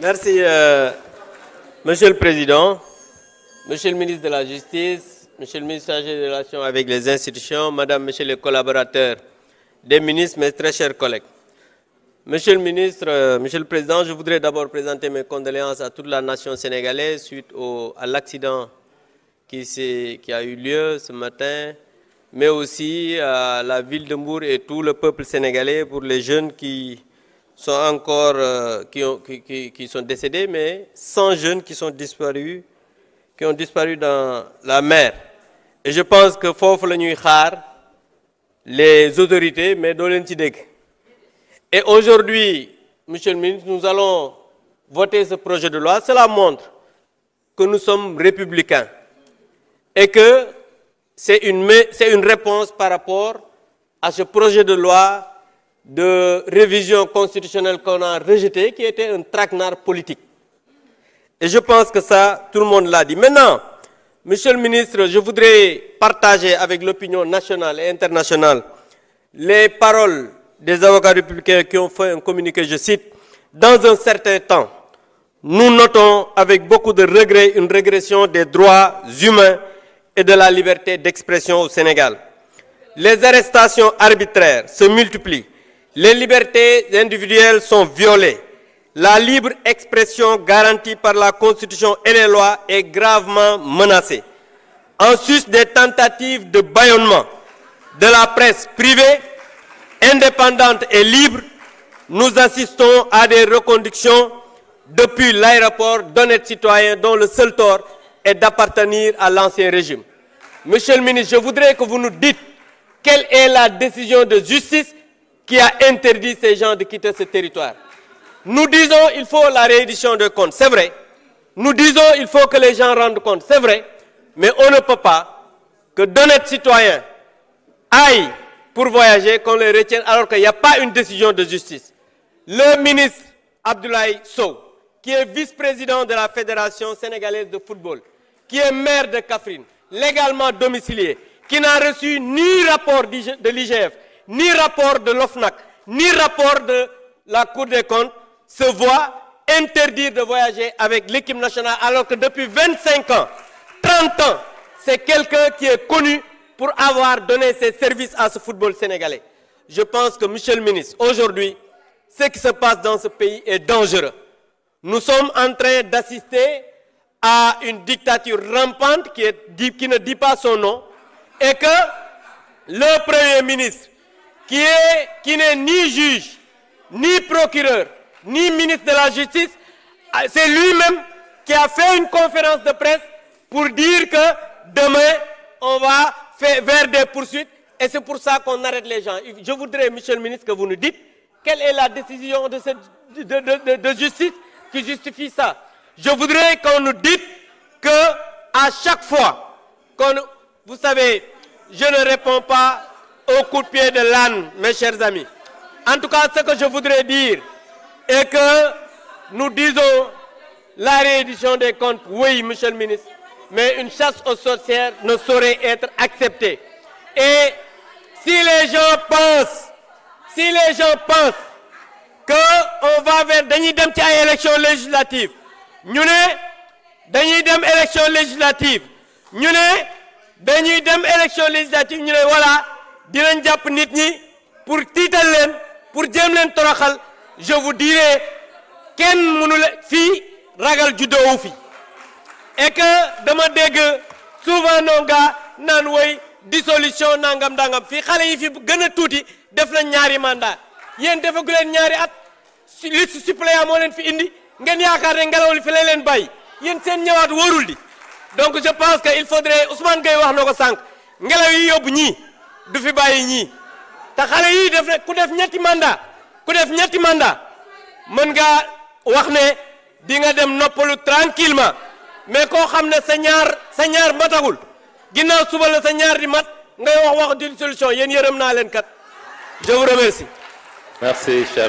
Merci, Monsieur le Président, Monsieur le ministre de la Justice, Monsieur le ministre chargé des relations avec les institutions, Madame, Monsieur les collaborateurs des ministres, mes très chers collègues. Monsieur le ministre, Monsieur le Président, je voudrais d'abord présenter mes condoléances à toute la nation sénégalaise suite à l'accident qui a eu lieu ce matin, mais aussi à la ville de Mbour et tout le peuple sénégalais pour les jeunes qui sont encore qui sont décédés, mais 100 jeunes qui ont disparu dans la mer. Et je pense que faut la ñuy xaar les autorités, mais doo leen ci dégg. Et aujourd'hui, Monsieur le ministre, nous allons voter ce projet de loi. Cela montre que nous sommes républicains et que c'est une réponse par rapport à ce projet de loi de révision constitutionnelle qu'on a rejeté, qui était un traquenard politique. Et je pense que ça, tout le monde l'a dit. Maintenant, Monsieur le ministre, je voudrais partager avec l'opinion nationale et internationale les paroles des avocats républicains qui ont fait un communiqué, je cite, « Dans un certain temps, nous notons avec beaucoup de regret une régression des droits humains et de la liberté d'expression au Sénégal. Les arrestations arbitraires se multiplient, les libertés individuelles sont violées, la libre expression garantie par la Constitution et les lois est gravement menacée. En sus des tentatives de bâillonnement de la presse privée, indépendante et libre, nous assistons à des reconductions depuis l'aéroport d'honnêtes citoyens dont le seul tort est d'appartenir à l'ancien régime. Monsieur le ministre, je voudrais que vous nous dites quelle est la décision de justice qui a interdit ces gens de quitter ce territoire. Nous disons qu'il faut la réédition de comptes, c'est vrai. Nous disons qu'il faut que les gens rendent compte, c'est vrai. Mais on ne peut pas que d'honnêtes citoyens aillent pour voyager, qu'on les retienne alors qu'il n'y a pas une décision de justice. Le ministre Abdoulaye Sow, qui est vice-président de la Fédération sénégalaise de football, qui est maire de Kaffrine, légalement domicilié, qui n'a reçu ni rapport de l'IGF, ni rapport de l'OFNAC, ni rapport de la Cour des comptes, se voit interdire de voyager avec l'équipe nationale alors que depuis 25 ans, 30 ans, c'est quelqu'un qui est connu pour avoir donné ses services à ce football sénégalais. Je pense que, Monsieur le ministre, aujourd'hui, ce qui se passe dans ce pays est dangereux. Nous sommes en train d'assister à une dictature rampante qui ne dit pas son nom et que le Premier ministre, qui n'est ni juge, ni procureur, ni ministre de la Justice, c'est lui-même qui a fait une conférence de presse pour dire que demain, on va vers des poursuites et c'est pour ça qu'on arrête les gens. Je voudrais, Monsieur le ministre, que vous nous dites quelle est la décision de justice qui justifie ça. Je voudrais qu'on nous dise que à chaque fois, vous savez, je ne réponds pas au coup de pied de l'âne, mes chers amis. En tout cas, ce que je voudrais dire est que nous disons la réédition des comptes, oui, Monsieur le ministre, mais une chasse aux sorcières ne saurait être acceptée. Et si les gens pensent qu'on va vers dañuy dem ci ay élections législatives, ñu ne dañuy dem élection législative, ñu ne dañuy dem élection législative, ñu ne voilà dinañ jàpp nit ñi pour tiital leen, pour jéem leen toroxal, je vous dirai kenn mënu la fii ragal juddoowu fi. Et que dama dégg souvent nonga naan woy dissolution nangam dangam fii xale yi fi gën a tuuti def na ñaari mandat yéen defagu leen ñaari at liste suppléant moo leen fi indi ngeen yaakaar ne ngelaw li fi lay leen bàyyi yéen seen ñëwaat wóorul di. Donc je pense que il faudrait Ousmane Gueye wax na ko sànq ngelaw yi yóbbu ñii du fi bàyyi ñii te xale yii def ne ku def ñetti mandat mën nga wax ne di nga dem noppalu tranquillement mais koo xam ne sa ñaar matagul ginnaaw suba la sa ñaar di mat ngay wax d'une solution yéen yërëm naa leen kat. Je vous remercie. Merci, cher